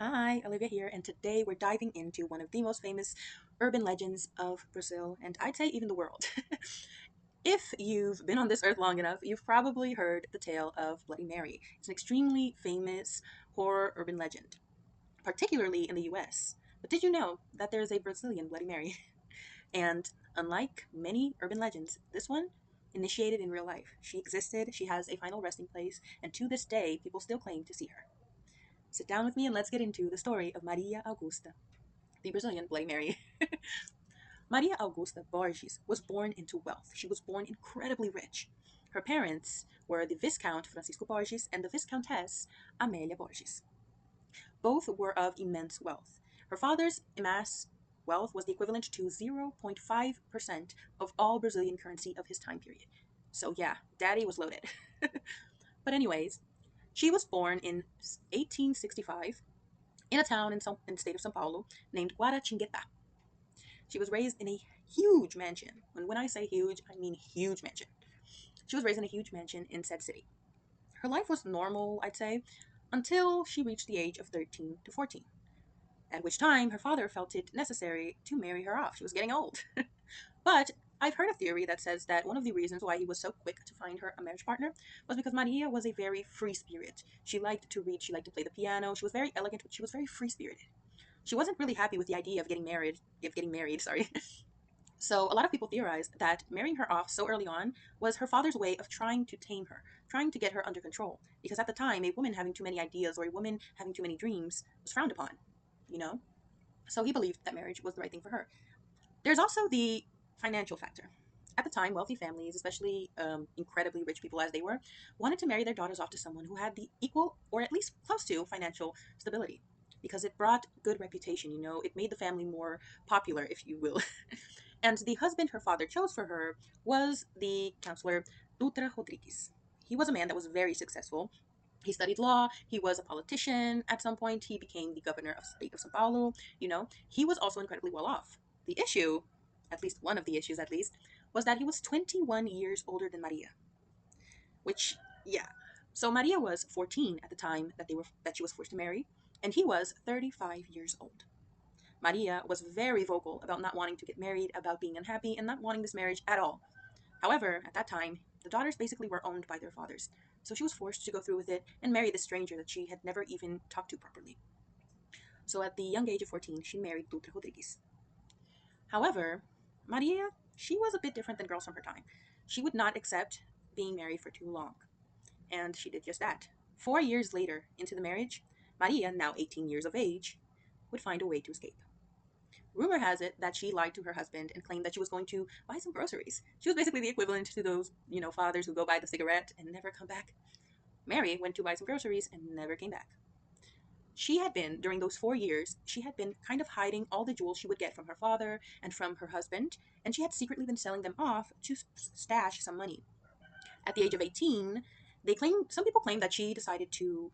Hi, Olivia here, and today we're diving into one of the most famous urban legends of Brazil, and I'd say even the world. If you've been on this earth long enough, you've probably heard the tale of Bloody Mary. It's an extremely famous horror urban legend, particularly in the US. But did you know that there's a Brazilian Bloody Mary? And unlike many urban legends, this one initiated in real life. She existed, she has a final resting place, and to this day, people still claim to see her. Sit down with me and let's get into the story of Maria Augusta, the Brazilian Bloody Mary. Maria Augusta Borges was born into wealth. She was born incredibly rich. Her parents were the Viscount Francisco Borges and the Viscountess Amélia Borges. Both were of immense wealth. Her father's immense wealth was the equivalent to 0.5% of all Brazilian currency of his time period. So, yeah, daddy was loaded. But, anyways, she was born in 1865 in a town in the state of São Paulo named Guaratinguetá. She was raised in a huge mansion. And when I say huge, I mean huge mansion. She was raised in a huge mansion in said city. Her life was normal, I'd say, until she reached the age of 13 to 14, at which time her father felt it necessary to marry her off. She was getting old. But I've heard a theory that says that one of the reasons why he was so quick to find her a marriage partner was because Maria was a very free spirit. She liked to read, she liked to play the piano, she was very elegant, but she was very free spirited. She wasn't really happy with the idea of getting married, sorry. So a lot of people theorized that marrying her off so early on was her father's way of trying to tame her, trying to get her under control. Because at the time, a woman having too many ideas or a woman having too many dreams was frowned upon, you know? So he believed that marriage was the right thing for her. There's also the financial factor. At the time, wealthy families, especially incredibly rich people as they were, wanted to marry their daughters off to someone who had the equal or at least close to financial stability because it brought good reputation, it made the family more popular, if you will. And the husband her father chose for her was the counselor Dutra Rodrigues. He was a man that was very successful. He studied law. He was a politician. At some point, he became the governor of the state of Sao Paulo. He was also incredibly well off. The issue, at least one of the issues at least, was that he was 21 years older than Maria, which, yeah. So Maria was 14 at the time that she was forced to marry, and he was 35 years old. Maria was very vocal about not wanting to get married, about being unhappy, and not wanting this marriage at all. However, at that time, the daughters basically were owned by their fathers, so she was forced to go through with it and marry this stranger that she had never even talked to properly. So at the young age of 14, she married Dutra Rodrigues. However, Maria, she was a bit different than girls from her time. She would not accept being married for too long, and she did just that. 4 years later into the marriage, Maria, now 18 years of age, would find a way to escape. Rumor has it that she lied to her husband and claimed that she was going to buy some groceries. She was basically the equivalent to those, fathers who go buy the cigarette and never come back. Mary went to buy some groceries and never came back. She had been, during those 4 years, she had been kind of hiding all the jewels she would get from her father and from her husband, and she had secretly been selling them off to stash some money. At the age of 18, some people claim that she decided to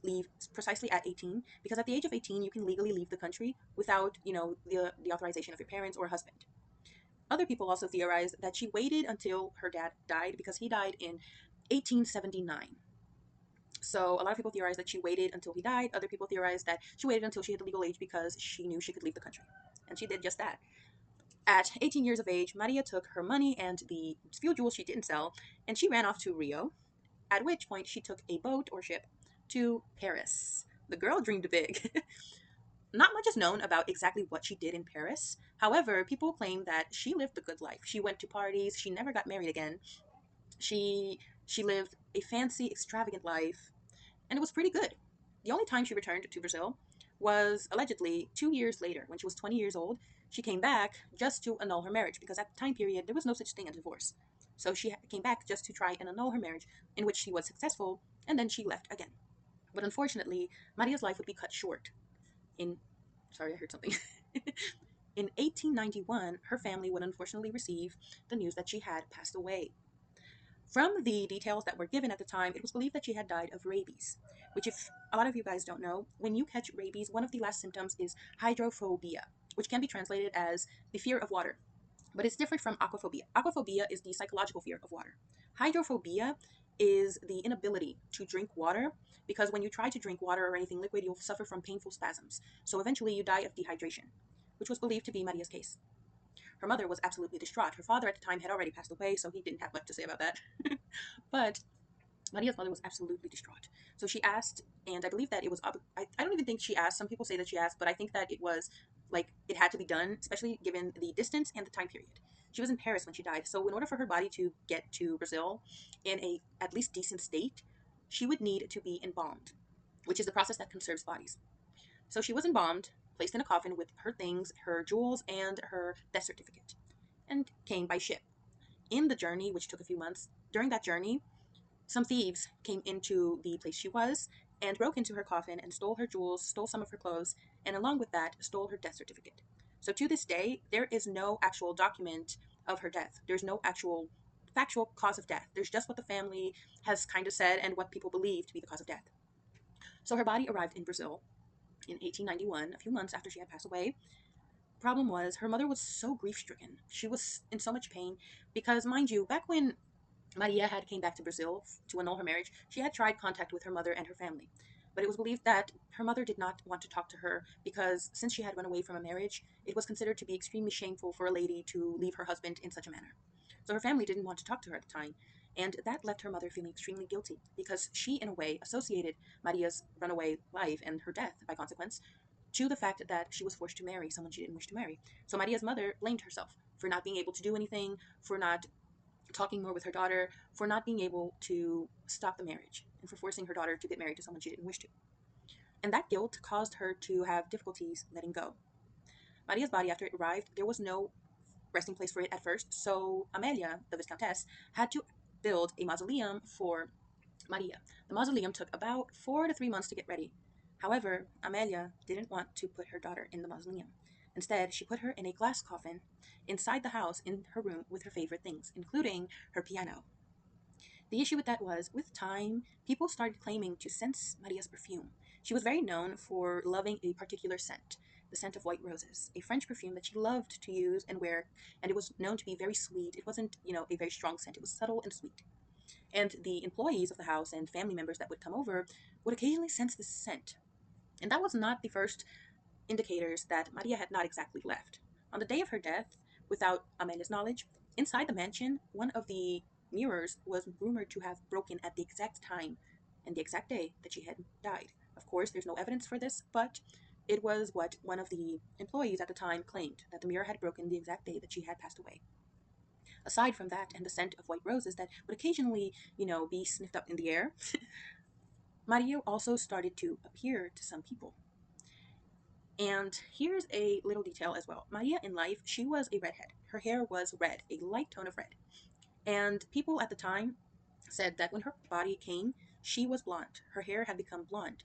leave precisely at 18 because at the age of 18 you can legally leave the country without the authorization of your parents or husband. Other people also theorized that she waited until her dad died because he died in 1879. So a lot of people theorize that she waited until he died. Other people theorize that she waited until she hit the legal age because she knew she could leave the country, and she did just that. At 18 years of age, Maria took her money and the few jewels she didn't sell, and she ran off to Rio, at which point she took a boat or ship to Paris. The girl dreamed big. Not much is known about exactly what she did in Paris. However, people claim that she lived the good life. She went to parties, she never got married again. She lived a fancy, extravagant life, and it was pretty good. The only time she returned to Brazil was allegedly 2 years later, when she was 20 years old. She came back just to annul her marriage because at the time period there was no such thing as divorce. So she came back just to try and annul her marriage, in which she was successful, and then she left again. But unfortunately, Maria's life would be cut short. In Sorry, I heard something. In 1891, her family would unfortunately receive the news that she had passed away. From the details that were given at the time, it was believed that she had died of rabies, which, if a lot of you guys don't know, when you catch rabies, one of the last symptoms is hydrophobia, which can be translated as the fear of water. But it's different from aquaphobia. Aquaphobia is the psychological fear of water. Hydrophobia is the inability to drink water, because when you try to drink water or anything liquid, you'll suffer from painful spasms. So eventually you die of dehydration, which was believed to be Maria's case. Her mother was absolutely distraught. Her father at the time had already passed away, so he didn't have much to say about that. But Maria's mother was absolutely distraught. So she asked, and I believe that it was, I don't even think she asked. Some people say that she asked, but I think that it was like it had to be done, especially given the distance and the time period. She was in Paris when she died. So in order for her body to get to Brazil in a at least decent state, she would need to be embalmed, which is the process that conserves bodies. So she was embalmed, placed in a coffin with her things, her jewels, and her death certificate, and came by ship. In the journey, which took a few months, during that journey, some thieves came into the place she was and broke into her coffin and stole her jewels, stole some of her clothes, and along with that, stole her death certificate. So to this day, there is no actual document of her death. There's no actual factual cause of death. There's just what the family has kind of said and what people believe to be the cause of death. So her body arrived in Brazil in 1891, a few months after she had passed away. Problem was, her mother was so grief stricken. She was in so much pain because, mind you, back when Maria had came back to Brazil to annul her marriage, she had tried contact with her mother and her family. But it was believed that her mother did not want to talk to her because since she had run away from a marriage, it was considered to be extremely shameful for a lady to leave her husband in such a manner. So her family didn't want to talk to her at the time, and that left her mother feeling extremely guilty because she, in a way, associated Maria's runaway life and her death, by consequence, to the fact that she was forced to marry someone she didn't wish to marry. So Maria's mother blamed herself for not being able to do anything, for not talking more with her daughter, for not being able to stop the marriage, and for forcing her daughter to get married to someone she didn't wish to. And that guilt caused her to have difficulties letting go. Maria's body, after it arrived, there was no resting place for it at first, so Amelia, the Viscountess, had to build a mausoleum for Maria. The mausoleum took about 4 to 3 months to get ready. However, Amelia didn't want to put her daughter in the mausoleum. Instead, she put her in a glass coffin inside the house in her room with her favorite things, including her piano. The issue with that was, with time, people started claiming to sense Maria's perfume. She was very known for loving a particular scent, the scent of white roses, a French perfume that she loved to use and wear, and it was known to be very sweet. It wasn't, a very strong scent, it was subtle and sweet. And the employees of the house and family members that would come over would occasionally sense this scent. And that was not the first indicators that Maria had not exactly left. On the day of her death, without Amelia's knowledge, inside the mansion, one of the mirrors was rumored to have broken at the exact time and the exact day that she had died. Of course, there's no evidence for this, but it was what one of the employees at the time claimed, that the mirror had broken the exact day that she had passed away. Aside from that and the scent of white roses that would occasionally, be sniffed up in the air, Maria also started to appear to some people. And here's a little detail as well. Maria in life, she was a redhead. Her hair was red, a light tone of red. And people at the time said that when her body came, she was blonde. Her hair had become blonde.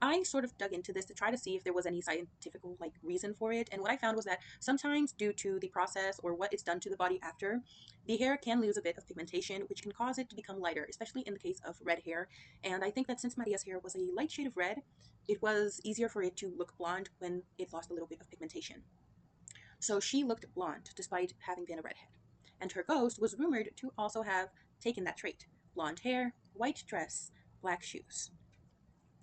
I sort of dug into this to try to see if there was any scientific reason for it, and what I found was that sometimes due to the process or what is done to the body after, the hair can lose a bit of pigmentation, which can cause it to become lighter, especially in the case of red hair. And I think that since Maria's hair was a light shade of red, it was easier for it to look blonde when it lost a little bit of pigmentation. So she looked blonde despite having been a redhead. And her ghost was rumored to also have taken that trait: blonde hair, white dress, black shoes,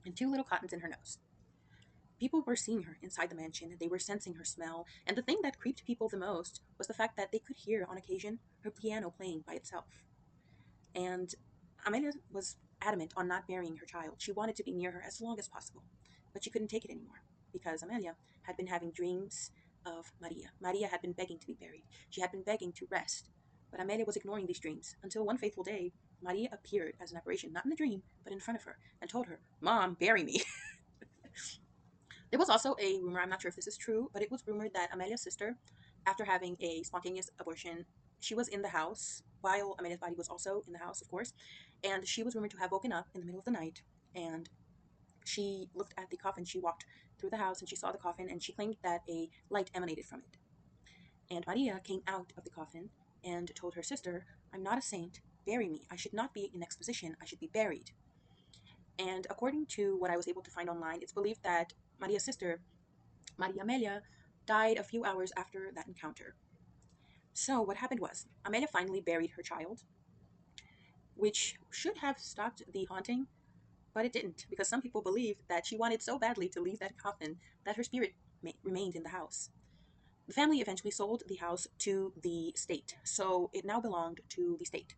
and two little cottons in her nose. People were seeing her inside the mansion, they were sensing her smell, and the thing that creeped people the most was the fact that they could hear, on occasion, her piano playing by itself. And Amelia was adamant on not burying her child. She wanted to be near her as long as possible, but she couldn't take it anymore because Amelia had been having dreams of Maria. Maria had been begging to be buried. She had been begging to rest, but Amelia was ignoring these dreams until one fateful day, Maria appeared as an apparition, not in a dream, but in front of her, and told her, "Mom, bury me." There was also a rumor, I'm not sure if this is true, but it was rumored that Amelia's sister, after having a spontaneous abortion, she was in the house while Amelia's body was also in the house, of course, and she was rumored to have woken up in the middle of the night, and she looked at the coffin. She walked through the house and she saw the coffin, and she claimed that a light emanated from it. And Maria came out of the coffin and told her sister, "I'm not a saint. Bury me. I should not be in exposition. I should be buried." And according to what I was able to find online, it's believed that Maria's sister, Maria Amelia, died a few hours after that encounter. So what happened was, Amelia finally buried her child. which should have stopped the haunting, but it didn't, because some people believed that she wanted so badly to leave that coffin that her spirit remained in the house. The family eventually sold the house to the state, so it now belonged to the state.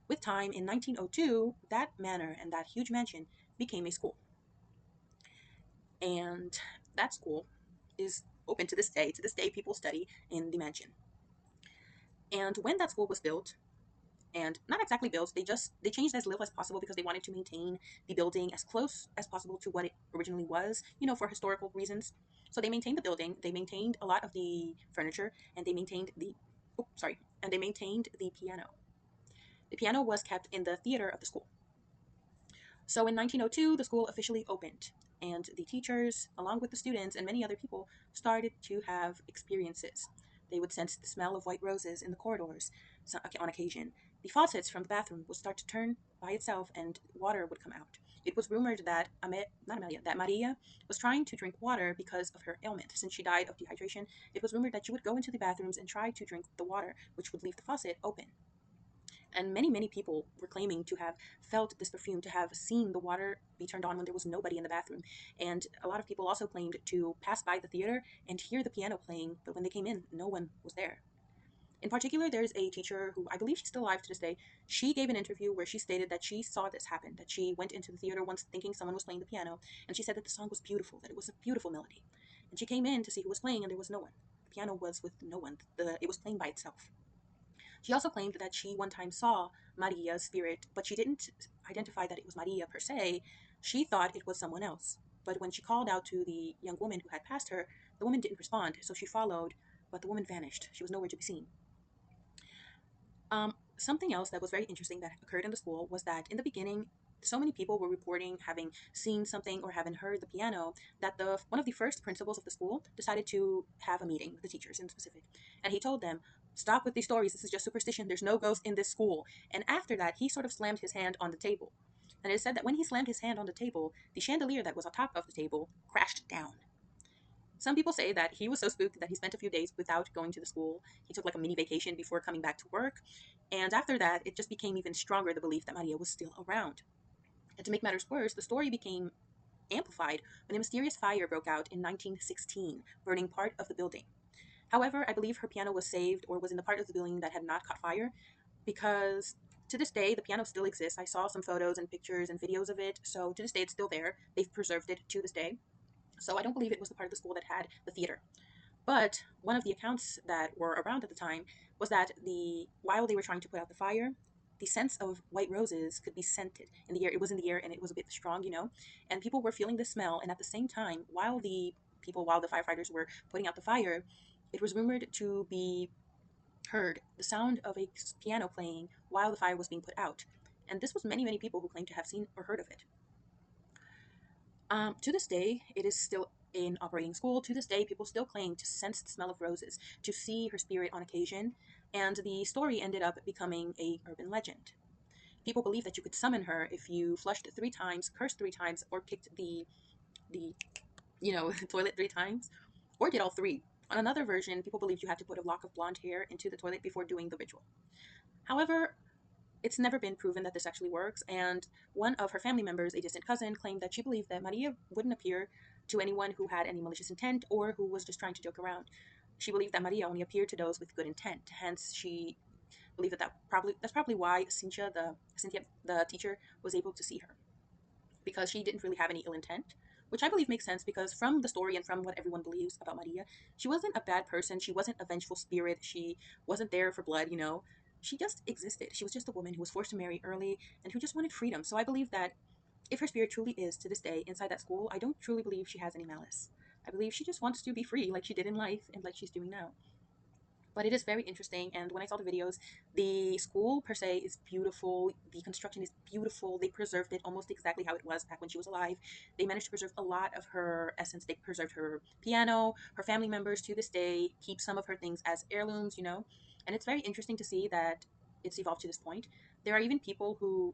With time, in 1902, that manor and that huge mansion became a school. And that school is open to this day. To this day, people study in the mansion. And when that school was built, and not exactly built, they changed as little as possible because they wanted to maintain the building as close as possible to what it originally was, for historical reasons. So they maintained the building, they maintained a lot of the furniture, and they maintained the and they maintained the piano. The piano was kept in the theater of the school. So in 1902, the school officially opened, and the teachers, along with the students and many other people, started to have experiences. They would sense the smell of white roses in the corridors on occasion. The faucets from the bathroom would start to turn by itself, and water would come out. It was rumored that not Amelia, that Maria was trying to drink water because of her ailment. Since she died of dehydration, it was rumored that she would go into the bathrooms and try to drink the water, which would leave the faucet open. And many people were claiming to have felt this perfume, to have seen the water be turned on when there was nobody in the bathroom. And a lot of people also claimed to pass by the theater and hear the piano playing, but when they came in, no one was there. In particular, there's a teacher who, I believe she's still alive to this day. She gave an interview where she stated that she saw this happen, that she went into the theater once thinking someone was playing the piano, and she said that the song was beautiful, that it was a beautiful melody. And she came in to see who was playing, and there was no one. The piano was with no one. It was playing by itself. She also claimed that she one time saw Maria's spirit, but she didn't identify that it was Maria per se. She thought it was someone else. But when she called out to the young woman who had passed her, the woman didn't respond, so she followed, but the woman vanished. She was nowhere to be seen. Something else that was very interesting that occurred in the school was that in the beginning, so many people were reporting having seen something or having heard the piano that the one of the first principals of the school decided to have a meeting with the teachers in specific, and he told them, "Stop with these stories. This is just superstition. There's no ghost in this school." And after that, he sort of slammed his hand on the table, and it is said that when he slammed his hand on the table, the chandelier that was on top of the table crashed down. Some people say that he was so spooked that he spent a few days without going to the school. He took like a mini vacation before coming back to work. And after that, it just became even stronger the belief that Maria was still around. And to make matters worse, the story became amplified when a mysterious fire broke out in 1916, burning part of the building. However, I believe her piano was saved or was in the part of the building that had not caught fire, because to this day, the piano still exists. I saw some photos and pictures and videos of it. So to this day, it's still there. They've preserved it to this day. So I don't believe it was the part of the school that had the theater. But one of the accounts that were around at the time was that while they were trying to put out the fire, the scents of white roses could be scented in the air. It was in the air and it was a bit strong. And people were feeling the smell. And at the same time, while the firefighters were putting out the fire, it was rumored to be heard the sound of a piano playing while the fire was being put out. And this was many people who claimed to have seen or heard of it. To this day, it is still in operating school. To this day, people still claim to sense the smell of roses, to see her spirit on occasion, and the story ended up becoming a urban legend. People believe that you could summon her if you flushed 3 times, cursed 3 times, or kicked the toilet 3 times, or did all three. On another version, people believed you had to put a lock of blonde hair into the toilet before doing the ritual. However, it's never been proven that this actually works, and one of her family members, a distant cousin, claimed that she believed that Maria wouldn't appear to anyone who had any malicious intent or who was just trying to joke around. She believed that Maria only appeared to those with good intent. Hence, she believed that's probably why Cynthia, the teacher, was able to see her, because she didn't really have any ill intent, which I believe makes sense because from the story and from what everyone believes about Maria, she wasn't a bad person. She wasn't a vengeful spirit. She wasn't there for blood. She just existed. She was just a woman who was forced to marry early and who just wanted freedom. So I believe that if her spirit truly is to this day inside that school, I don't truly believe she has any malice. I believe she just wants to be free like she did in life and like she's doing now. But it is very interesting, and when I saw the videos, the school per se is beautiful. The construction is beautiful. They preserved it almost exactly how it was back when she was alive. They managed to preserve a lot of her essence. They preserved her piano. Her family members to this day keep some of her things as heirlooms. And it's very interesting to see that it's evolved to this point. There are even people who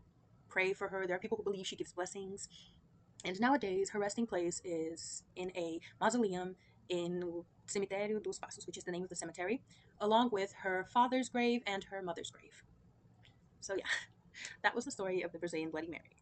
pray for her. There are people who believe she gives blessings. And nowadays, her resting place is in a mausoleum in Cemitério dos Passos, which is the name of the cemetery, along with her father's grave and her mother's grave. So yeah. That was the story of the Brazilian Bloody Mary.